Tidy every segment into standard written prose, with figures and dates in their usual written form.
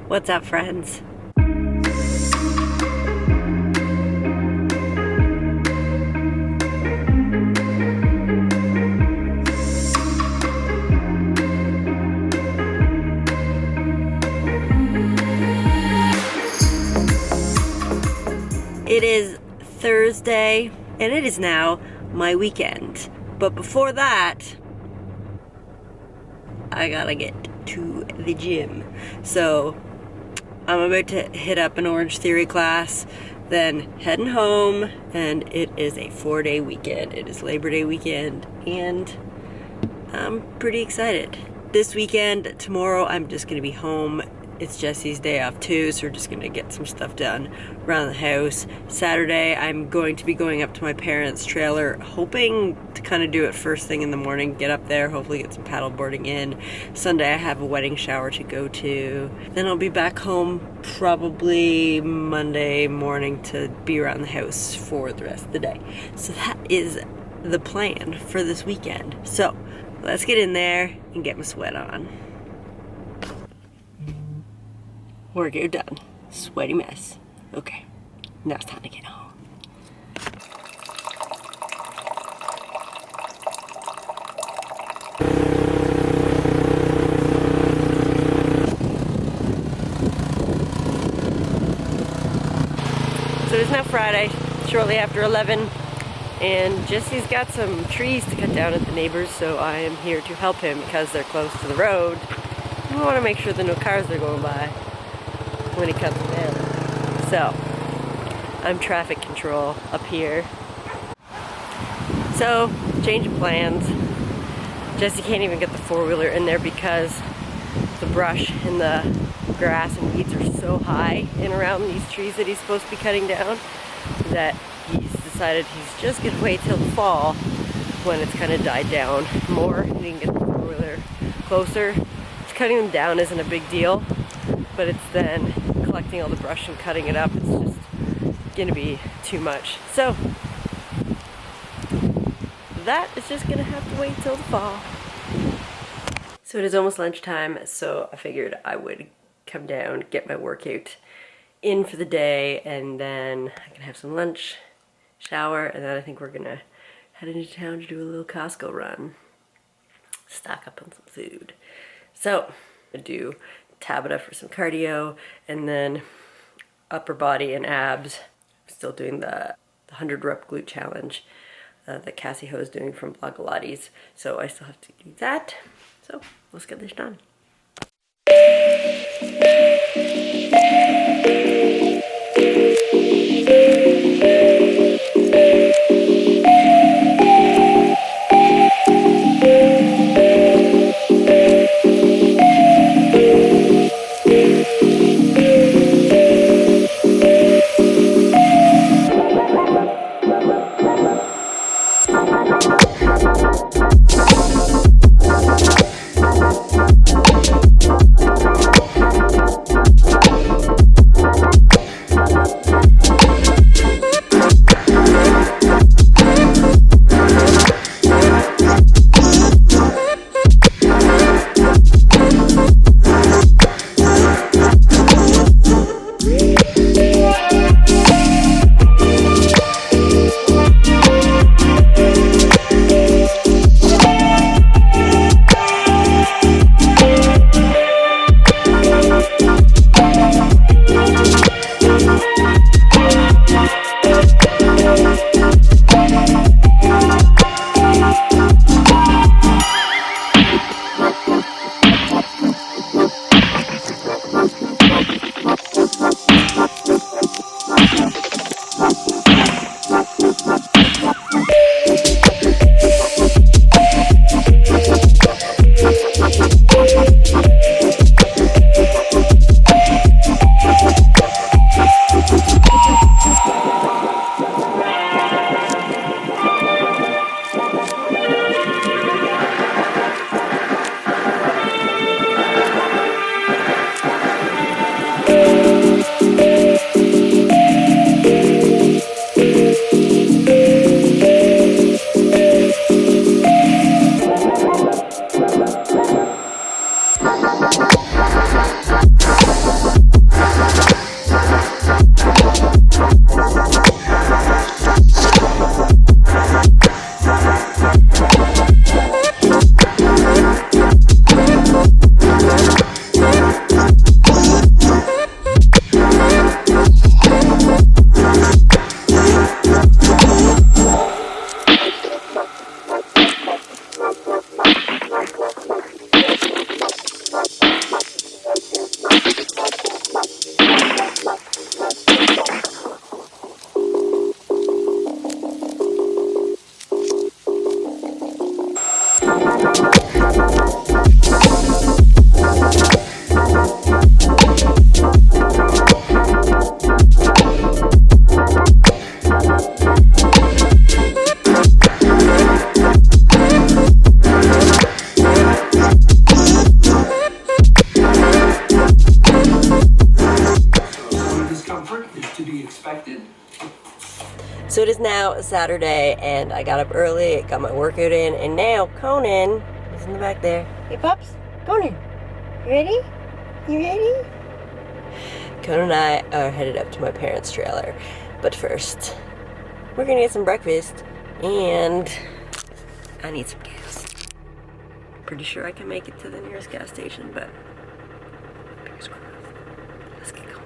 What's up, friends? It is Thursday, and it is now my weekend. But before that, I gotta get to the gym. So I'm about to hit up an Orange Theory class, then heading home, and it is a 4-day weekend. It is Labor Day weekend, and I'm pretty excited. This weekend, tomorrow, I'm just gonna be home. It's Jesse's day off too, so we're just gonna get some stuff done around the house. Saturday, I'm going to be going up to my parents' trailer, hoping to kind of do it first thing in the morning, get up there, hopefully get some paddle boarding in. Sunday, I have a wedding shower to go to. Then I'll be back home probably Monday morning to be around the house for the rest of the day. So that is the plan for this weekend. So let's get in there and get my sweat on. Workout done. Sweaty mess. Okay, now it's time to get home. So it's now Friday, shortly after 11, and Jesse's got some trees to cut down at the neighbors, so I am here to help him because they're close to the road. I want to make sure there are no cars that are going by when he cuts them down. So I'm traffic control up here. So change of plans. Jesse can't even get the four-wheeler in there because the brush and the grass and weeds are so high in around these trees that he's supposed to be cutting down that he's decided he's just gonna wait till the fall when it's kind of died down more and he can get the four-wheeler closer. Cutting them down isn't a big deal, but it's then collecting all the brush and cutting it up. It's just gonna be too much. So that is just gonna have to wait till the fall. So it is almost lunchtime, so I figured I would come down, get my workout in for the day, and then I can have some lunch, shower, and then I think we're gonna head into town to do a little Costco run. Stock up on some food. So I do Tabata for some cardio, and then upper body and abs. I'm still doing the 100 rep glute challenge that Cassie Ho is doing from Blogilates. So I still have to do that. So let's get this done. now Saturday, and I got up early, got my workout in, and now Conan is in the back there. Hey, pups, Conan, you ready? You ready? Conan and I are headed up to my parents' trailer, but first, we're gonna get some breakfast, and I need some gas. Pretty sure I can make it to the nearest gas station, but fingers crossed. Let's get going.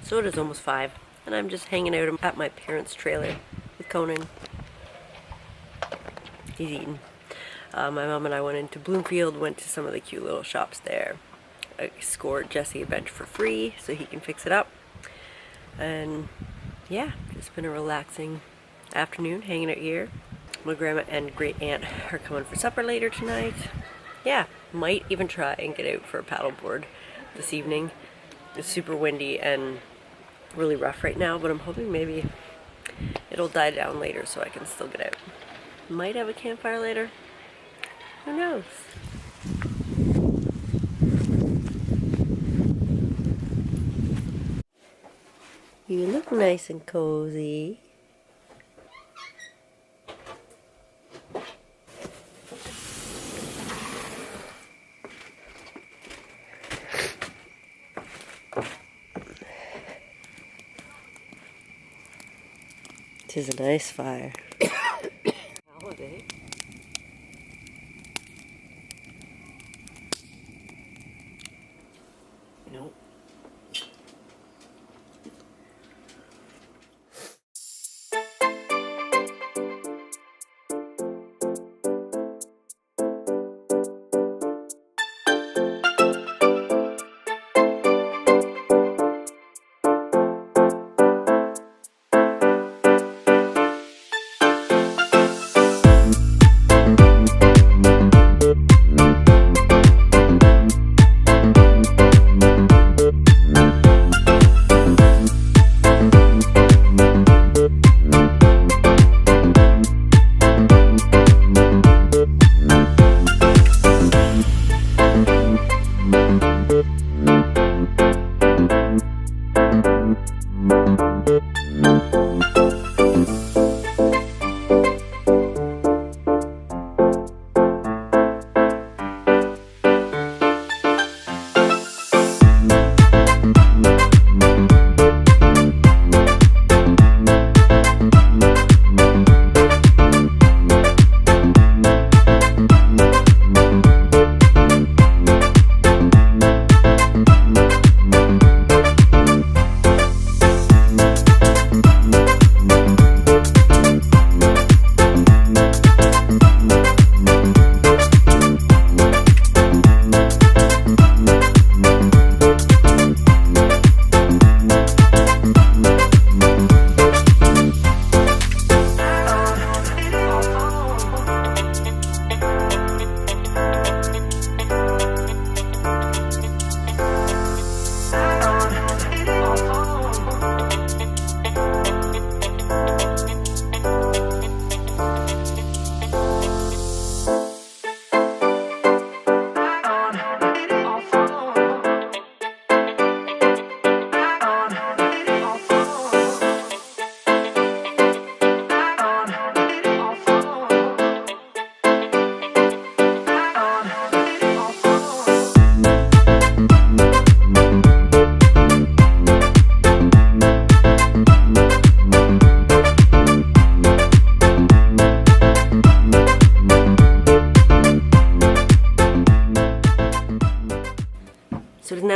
So it is almost 5, and I'm just hanging out at my parents' trailer with Conan. He's eating. My mom and I went into Bloomfield, went to some of the cute little shops there. I scored Jesse a bench for free so he can fix it up. And yeah, it's been a relaxing afternoon hanging out here. My grandma and great aunt are coming for supper later tonight. Yeah, might even try and get out for a paddleboard this evening. It's super windy and really rough right now, but I'm hoping maybe it'll die down later so I can still get out. Might have a campfire later. Who knows? You look nice and cozy. Tis a nice fire. Holiday. Nope.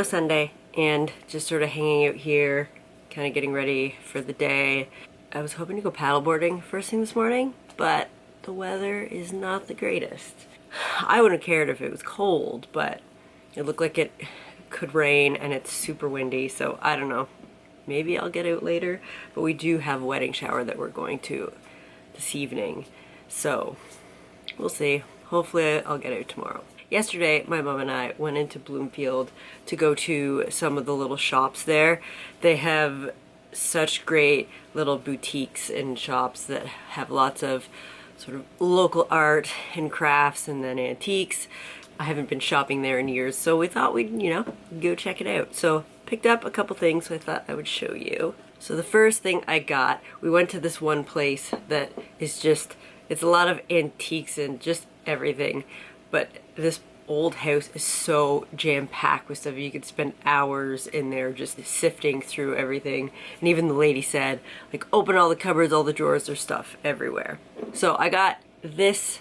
Sunday and just sort of hanging out here, kind of getting ready for the day. I was hoping to go paddleboarding first thing this morning, but the weather is not the greatest. I wouldn't have cared if it was cold, but it looked like it could rain and it's super windy, so I don't know. Maybe I'll get out later, but we do have a wedding shower that we're going to this evening, so we'll see. Hopefully I'll get out tomorrow. Yesterday, my mom and I went into Bloomfield to go to some of the little shops there. They have such great little boutiques and shops that have lots of sort of local art and crafts and then antiques. I haven't been shopping there in years, so we thought we'd, go check it out. So picked up a couple things, so I thought I would show you. So the first thing I got, we went to this one place that is just, it's a lot of antiques and just everything, but this old house is so jam-packed with stuff. You could spend hours in there just sifting through everything. And even the lady said, like, open all the cupboards, all the drawers, there's stuff everywhere. So I got this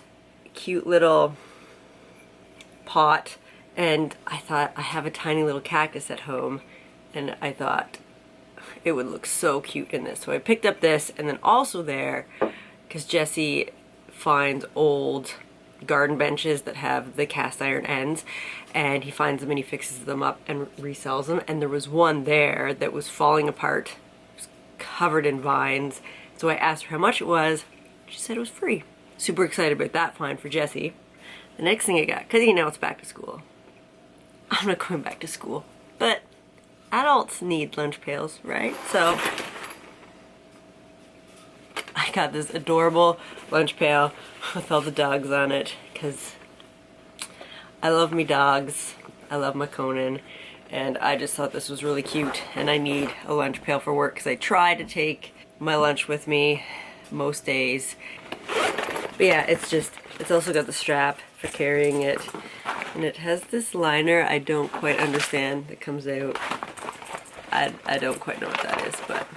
cute little pot, and I thought, I have a tiny little cactus at home, and I thought it would look so cute in this. So I picked up this, and then also there, because Jesse finds old garden benches that have the cast iron ends, and he finds them and he fixes them up and resells them, and there was one there that was falling apart. It was covered in vines. So I asked her how much it was. She said it was free. Super excited about that find for Jesse. The next thing I got, because it's back to school. I'm not going back to school, but adults need lunch pails, right? So I got this adorable lunch pail with all the dogs on it, because I love me dogs, I love my Conan, and I just thought this was really cute, and I need a lunch pail for work because I try to take my lunch with me most days. But yeah, it's also got the strap for carrying it, and it has this liner I don't quite understand that comes out. I don't quite know what that is, but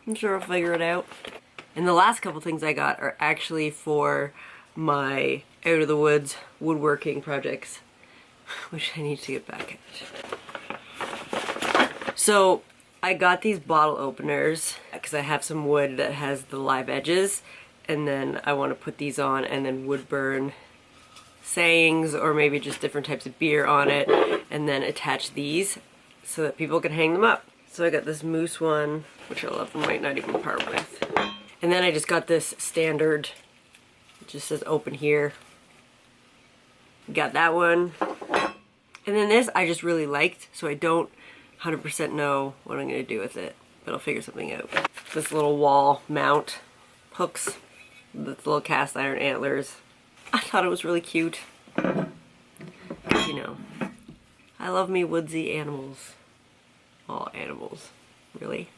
I'm sure I'll figure it out. And the last couple things I got are actually for my out of the woods woodworking projects, which I need to get back at. So I got these bottle openers because I have some wood that has the live edges, and then I want to put these on and then wood burn sayings or maybe just different types of beer on it, and then attach these so that people can hang them up. So I got this moose one, which I love and might not even part with. And then I just got this standard, it just says open here. Got that one. And then this I just really liked, so I don't 100% know what I'm going to do with it, but I'll figure something out. This little wall mount, hooks with little cast iron antlers. I thought it was really cute. I love me woodsy animals. All animals, really.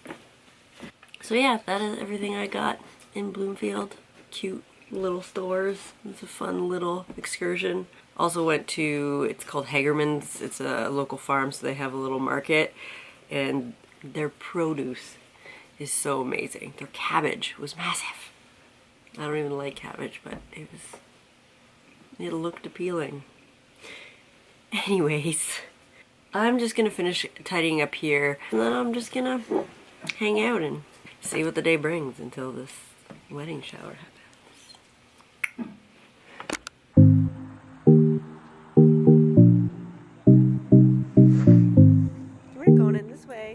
So yeah, that is everything I got in Bloomfield. Cute little stores. It's a fun little excursion. Also went to, it's called Hagerman's. It's a local farm, so they have a little market, and their produce is so amazing. Their cabbage was massive. I don't even like cabbage, but it looked appealing. Anyways, I'm just gonna finish tidying up here, and then I'm just gonna hang out and see what the day brings until this wedding shower happens. We're going in this way.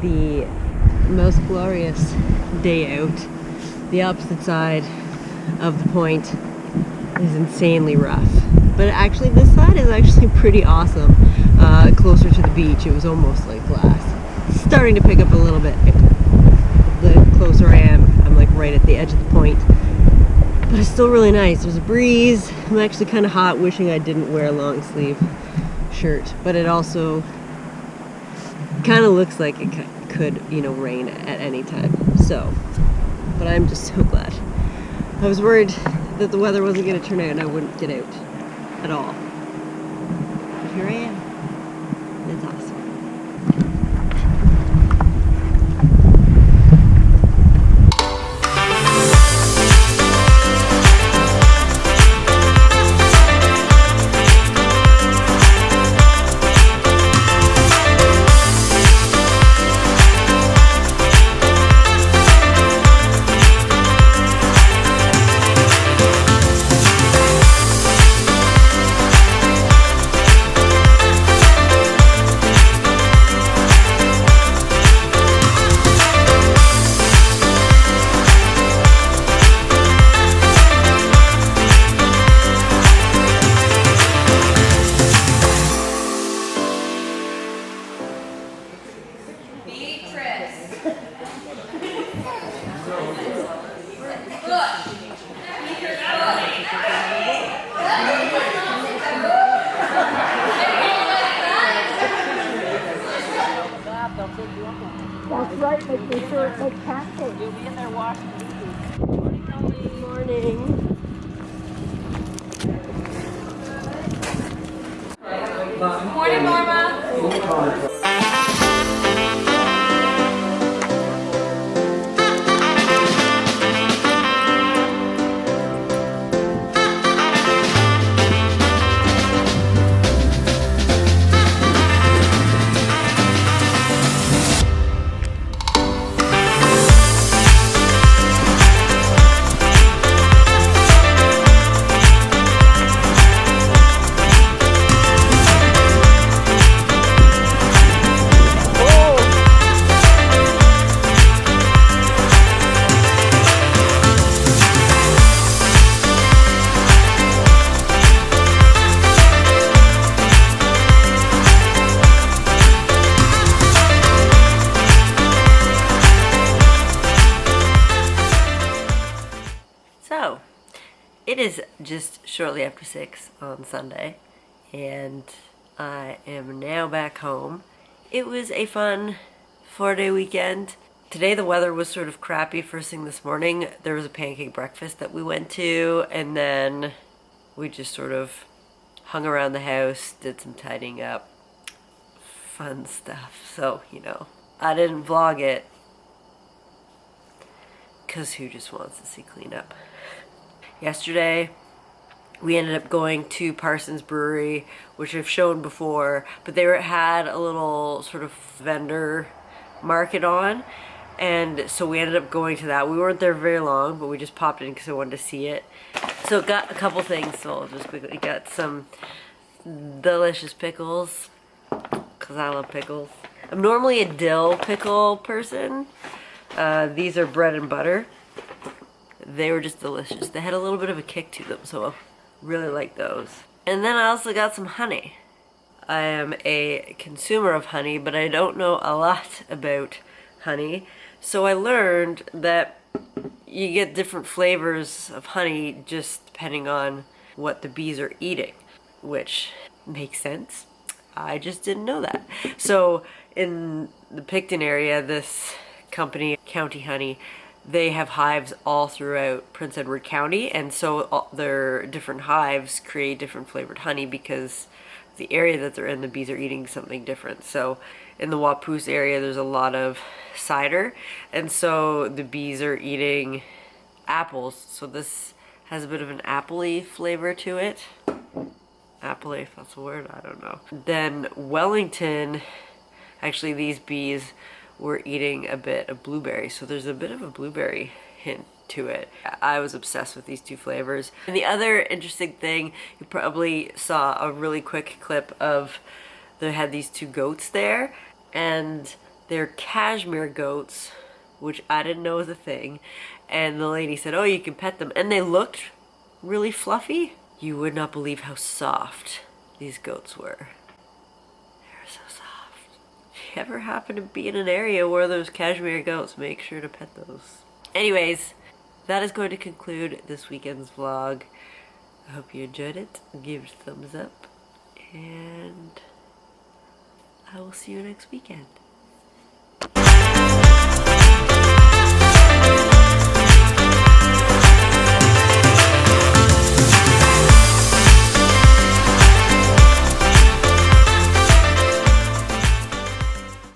the most glorious day out. The opposite side of the point is insanely rough. But actually this side is actually pretty awesome. Closer to the beach, it was almost like glass. It's starting to pick up a little bit. The closer I am, I'm like right at the edge of the point. But it's still really nice. There's a breeze. I'm actually kind of hot, wishing I didn't wear a long sleeve shirt. But it also kind of looks like it could, you know, rain at any time. So, but I'm just so glad. I was worried that the weather wasn't going to turn out and I wouldn't get out at all. But here I am. It's awesome. That's right, making sure it makes pancakes. You'll be in there washing dishes. Good morning. Morning, Norma. So, it is just shortly after 6 on Sunday, and I am now back home. It was a fun 4-day weekend. Today the weather was sort of crappy first thing this morning. There was a pancake breakfast that we went to, and then we just sort of hung around the house, did some tidying up, fun stuff. So, you know, I didn't vlog it, because who just wants to see cleanup? Yesterday, we ended up going to Parsons Brewery, which I've shown before, but they had a little sort of vendor market on, and so we ended up going to that. We weren't there very long, but we just popped in because I wanted to see it. So got a couple things, so I'll just quickly got some delicious pickles, because I love pickles. I'm normally a dill pickle person. These are bread and butter. They were just delicious. They had a little bit of a kick to them, so I really like those. And then I also got some honey. I am a consumer of honey, but I don't know a lot about honey. So I learned that you get different flavors of honey just depending on what the bees are eating, which makes sense. I just didn't know that. So in the Picton area, this company, County Honey, they have hives all throughout Prince Edward County, and so all their different hives create different flavored honey because the area that they're in, the bees are eating something different. So in the Wapoos area, there's a lot of cider, and so the bees are eating apples. So this has a bit of an apple-y flavor to it. Apple-y, if that's a word, I don't know. Then Wellington, actually these bees were eating a bit of blueberry, so there's a bit of a blueberry hint to it. I was obsessed with these two flavors. And the other interesting thing, you probably saw a really quick clip of, they had these two goats there, and They're cashmere goats, which I didn't know was a thing. And the lady said, oh, you can pet them. And they looked really fluffy. You would not believe how soft these goats were. They were so soft. If you ever happen to be in an area where there's cashmere goats, make sure to pet those. Anyways, that is going to conclude this weekend's vlog. I hope you enjoyed it. Give it a thumbs up. And I will see you next weekend.